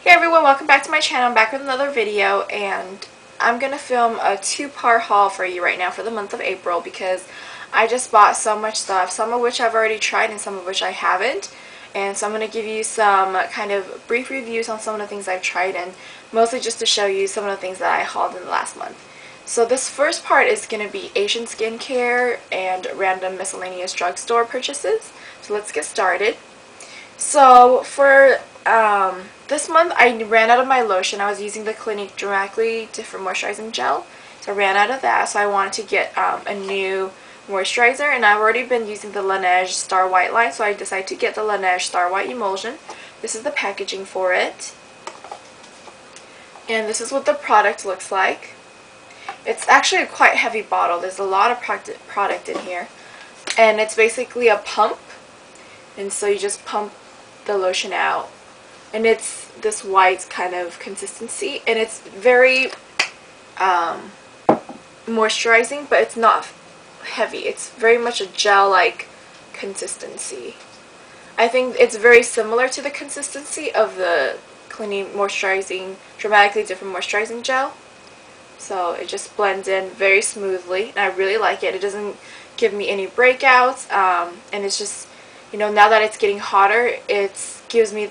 Hey everyone, welcome back to my channel. I'm back with another video, and I'm going to film a two-part haul for you right now for the month of April because I just bought so much stuff, some of which I've already tried and some of which I haven't. And so I'm going to give you some kind of brief reviews on some of the things I've tried, and mostly just to show you some of the things that I hauled in the last month. So this first part is going to be Asian skincare and random miscellaneous drugstore purchases. So let's get started. So for this month I ran out of my lotion. I was using the Clinique Dramatically Different Moisturizing Gel. So I ran out of that, so I wanted to get a new moisturizer, and I've already been using the Laneige Star White line, so I decided to get the Laneige Star White Emulsion. This is the packaging for it. And this is what the product looks like. It's actually a quite heavy bottle. There's a lot of product in here. And it's basically a pump. And so you just pump the lotion out. And it's this white kind of consistency. And it's very moisturizing, but it's not heavy. It's very much a gel-like consistency. I think it's very similar to the consistency of the Clinique Dramatically Different Moisturizing Gel. So it just blends in very smoothly, and I really like it. It doesn't give me any breakouts, and it's just, you know, now that it's getting hotter, it gives me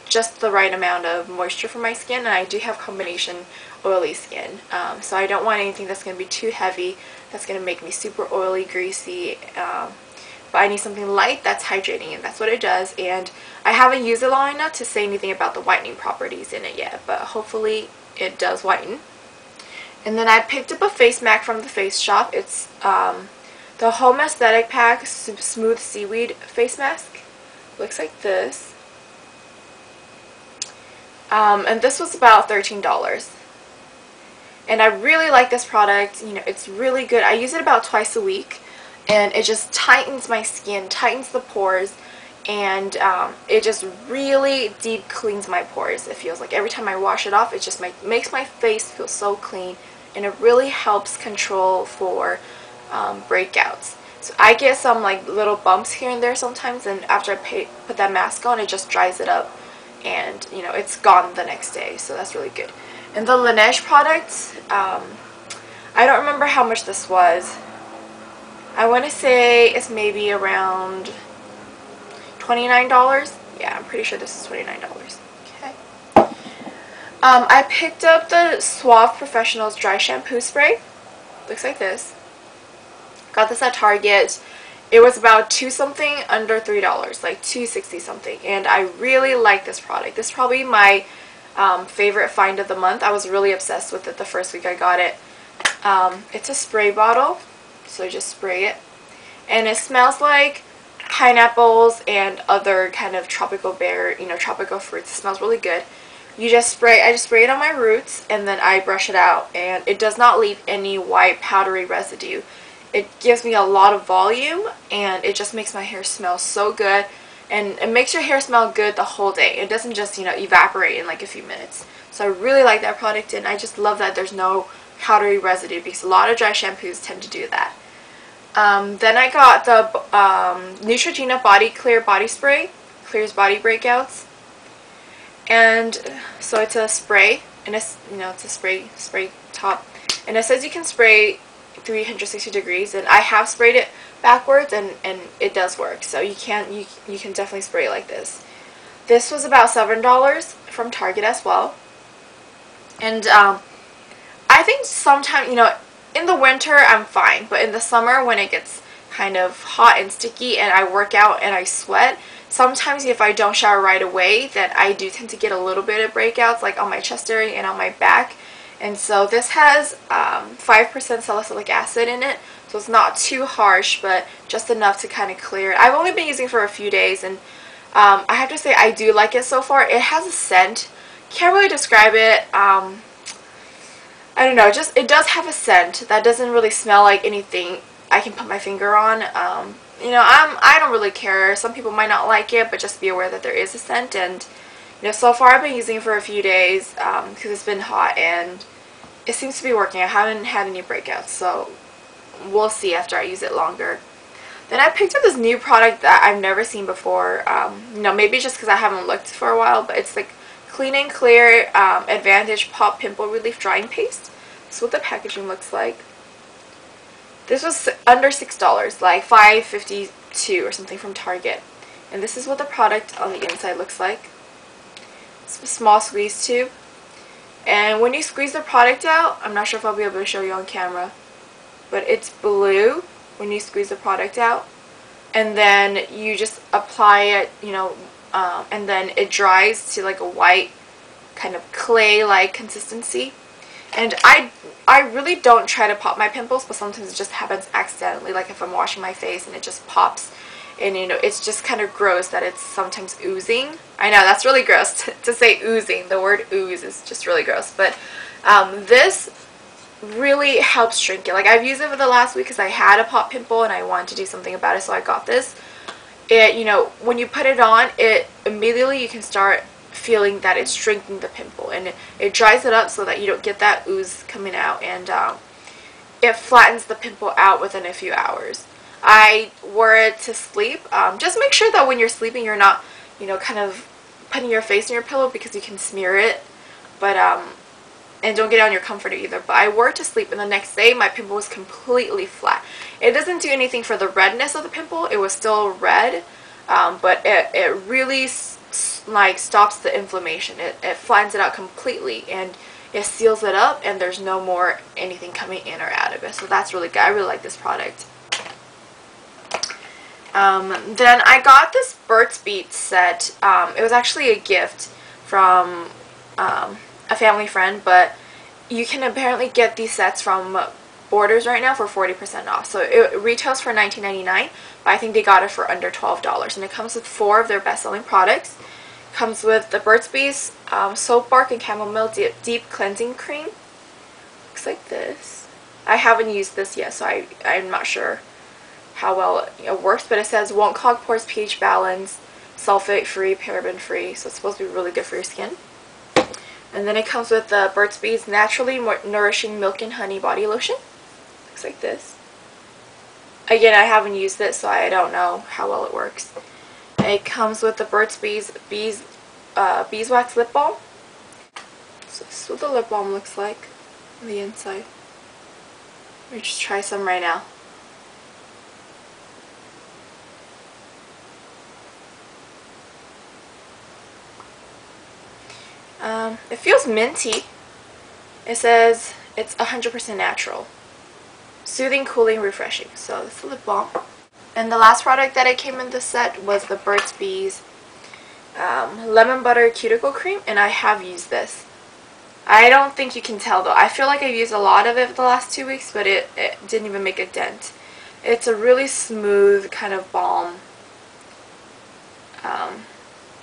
just the right amount of moisture for my skin, and I do have combination oily skin. So I don't want anything that's going to be too heavy, that's going to make me super oily, greasy, but I need something light that's hydrating, and that's what it does. And I haven't used it long enough to say anything about the whitening properties in it yet, but hopefully it does whiten. And then I picked up a face mask from the Face Shop. It's the Home Aesthetic Pack Smooth Seaweed Face Mask. Looks like this. And this was about $13. And I really like this product. You know, it's really good. I use it about twice a week, and it just tightens my skin, tightens the pores, and it just really deep cleans my pores. It feels like every time I wash it off, it just makes my face feel so clean, and it really helps control for breakouts. So I get some like little bumps here and there sometimes, and after I put that mask on, it just dries it up, and you know, it's gone the next day. So that's really good. And the Laneige product, I don't remember how much this was. I want to say it's maybe around $29. Yeah, I'm pretty sure this is $29. Okay. I picked up the Suave Professional's Dry Shampoo Spray. Looks like this. Got this at Target. It was about $2-something, under $3, like $2.60 something. And I really like this product. This is probably my favorite find of the month. I was really obsessed with it the first week I got it. It's a spray bottle, so just spray it. And it smells like pineapples and other kind of tropical tropical fruits. It smells really good. I just spray it on my roots, and then I brush it out, and it does not leave any white powdery residue. It gives me a lot of volume, and it just makes my hair smell so good, and it makes your hair smell good the whole day. It doesn't just, you know, evaporate in like a few minutes. So I really like that product, and I just love that there's no powdery residue, because a lot of dry shampoos tend to do that. Then I got the Neutrogena Clear Body Spray, clears body breakouts. And so it's a spray, and it's, you know, it's a spray top, and it says you can spray 360 degrees, and I have sprayed it backwards, and it does work. So you can definitely spray it like this. This was about $7 from Target as well. And I think sometimes, you know, in the winter I'm fine, but in the summer when it gets kind of hot and sticky and I work out and I sweat, sometimes if I don't shower right away, then I do tend to get a little bit of breakouts, like on my chest area and on my back. And so this has 5% salicylic acid in it, so it's not too harsh, but just enough to kind of clear it. I've only been using it for a few days, and I have to say I do like it so far. It has a scent. Can't really describe it. I don't know, just it does have a scent that doesn't really smell like anything I can put my finger on. You know, I don't really care. Some people might not like it, but just be aware that there is a scent. And you know, so far I've been using it for a few days because it's been hot, and it seems to be working. I haven't had any breakouts, so we'll see after I use it longer. Then I picked up this new product that I've never seen before. You know, maybe just because I haven't looked for a while, but it's like Clean and Clear Advantage Pop Pimple Relief Drying Paste. This is what the packaging looks like. This was under $6, like $5.52 or something from Target. And this is what the product on the inside looks like. It's a small squeeze tube. And when you squeeze the product out, I'm not sure if I'll be able to show you on camera, but it's blue when you squeeze the product out. And then you just apply it, you know, and then it dries to like a white kind of clay-like consistency. And I really don't try to pop my pimples, but sometimes it just happens accidentally, like if I'm washing my face and it just pops. And, you know, it's just kind of gross that it's sometimes oozing. I know, that's really gross to say oozing. The word ooze is just really gross. But this really helps shrink it. Like, I've used it for the last week because I had a pop pimple and I wanted to do something about it, so I got this. It, you know, when you put it on, it immediately you can start feeling that it's shrinking the pimple. And it dries it up so that you don't get that ooze coming out. And it flattens the pimple out within a few hours. I wore it to sleep. Just make sure that when you're sleeping you're not, you know, kind of putting your face in your pillow because you can smear it. But and don't get it on your comforter either. But I wore it to sleep, and the next day my pimple was completely flat. It doesn't do anything for the redness of the pimple. It was still red, but it really like stops the inflammation. It flattens it out completely, and it seals it up, and there's no more anything coming in or out of it. So that's really good. I really like this product. Then I got this Burt's Beats set. It was actually a gift from a family friend, but you can apparently get these sets from Borders right now for 40% off. So it retails for $19.99, but I think they got it for under $12. And it comes with 4 of their best-selling products. It comes with the Burt's Bees Soap Bark and Chamomile Deep Cleansing Cream. Looks like this. I haven't used this yet, so I'm not sure how well it works, but it says won't clog pores, pH balance, sulfate free, paraben free, so it's supposed to be really good for your skin. And then it comes with the Burt's Bees Naturally Nourishing Milk and Honey Body Lotion. Looks like this. Again, I haven't used it, so I don't know how well it works. It comes with the Burt's Bees Beeswax Lip Balm. So this is what the lip balm looks like on the inside. Let me just try some right now. It feels minty. It says it's 100% natural. Soothing, cooling, refreshing. So this is the lip balm. And the last product that I came in this set was the Burt's Bees Lemon Butter Cuticle Cream, and I have used this. I don't think you can tell though. I feel like I've used a lot of it the last 2 weeks, but it didn't even make a dent. It's a really smooth kind of balm.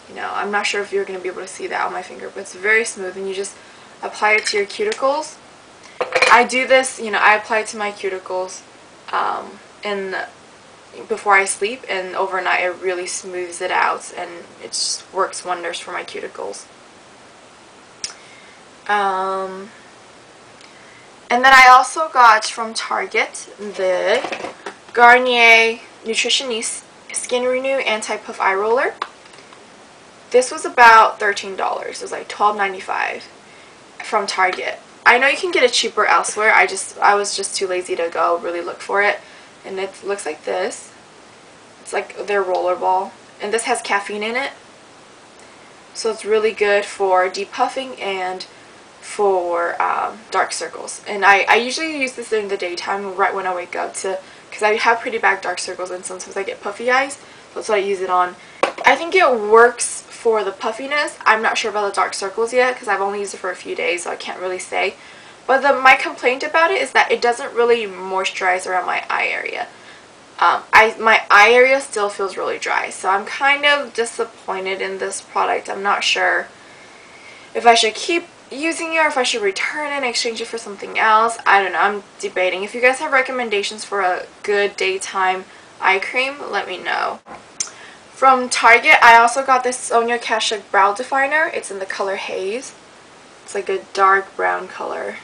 You know, I'm not sure if you're going to be able to see that on my finger, but it's very smooth, and you just apply it to your cuticles. I do this, you know, I apply it to my cuticles before I sleep, and overnight it really smooths it out, and it just works wonders for my cuticles. And then I also got from Target the Garnier Nutritioniste Skin Renew Anti-Puff Eye Roller. This was about $13. It was like $12.95 from Target. I know you can get it cheaper elsewhere. I was just too lazy to go really look for it. And it looks like this. It's like their roller ball. And this has caffeine in it. So it's really good for depuffing and for dark circles. And I usually use this in the daytime right when I wake up because I have pretty bad dark circles and sometimes I get puffy eyes. So that's what I use it on. I think it works for the puffiness. I'm not sure about the dark circles yet because I've only used it for a few days, so I can't really say. But my complaint about it is that it doesn't really moisturize around my eye area. My eye area still feels really dry, so I'm kind of disappointed in this product. I'm not sure if I should keep using it or if I should return it and exchange it for something else. I don't know. I'm debating. If you guys have recommendations for a good daytime eye cream, let me know. From Target, I also got this Sonia Kashuk Brow Definer. It's in the color Haze. It's like a dark brown color.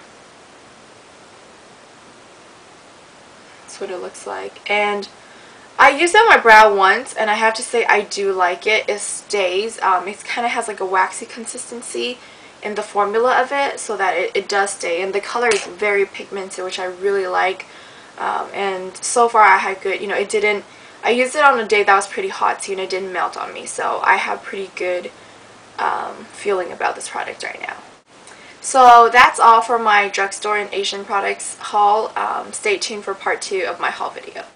That's what it looks like. And I used it on my brow once, and I have to say I do like it. It stays. It kind of has like a waxy consistency in the formula of it, so that it does stay. And the color is very pigmented, which I really like. And so far I had good, it didn't, I used it on a day that was pretty hot too, and it didn't melt on me. So I have pretty good feeling about this product right now. So that's all for my drugstore and Asian products haul. Stay tuned for part 2 of my haul video.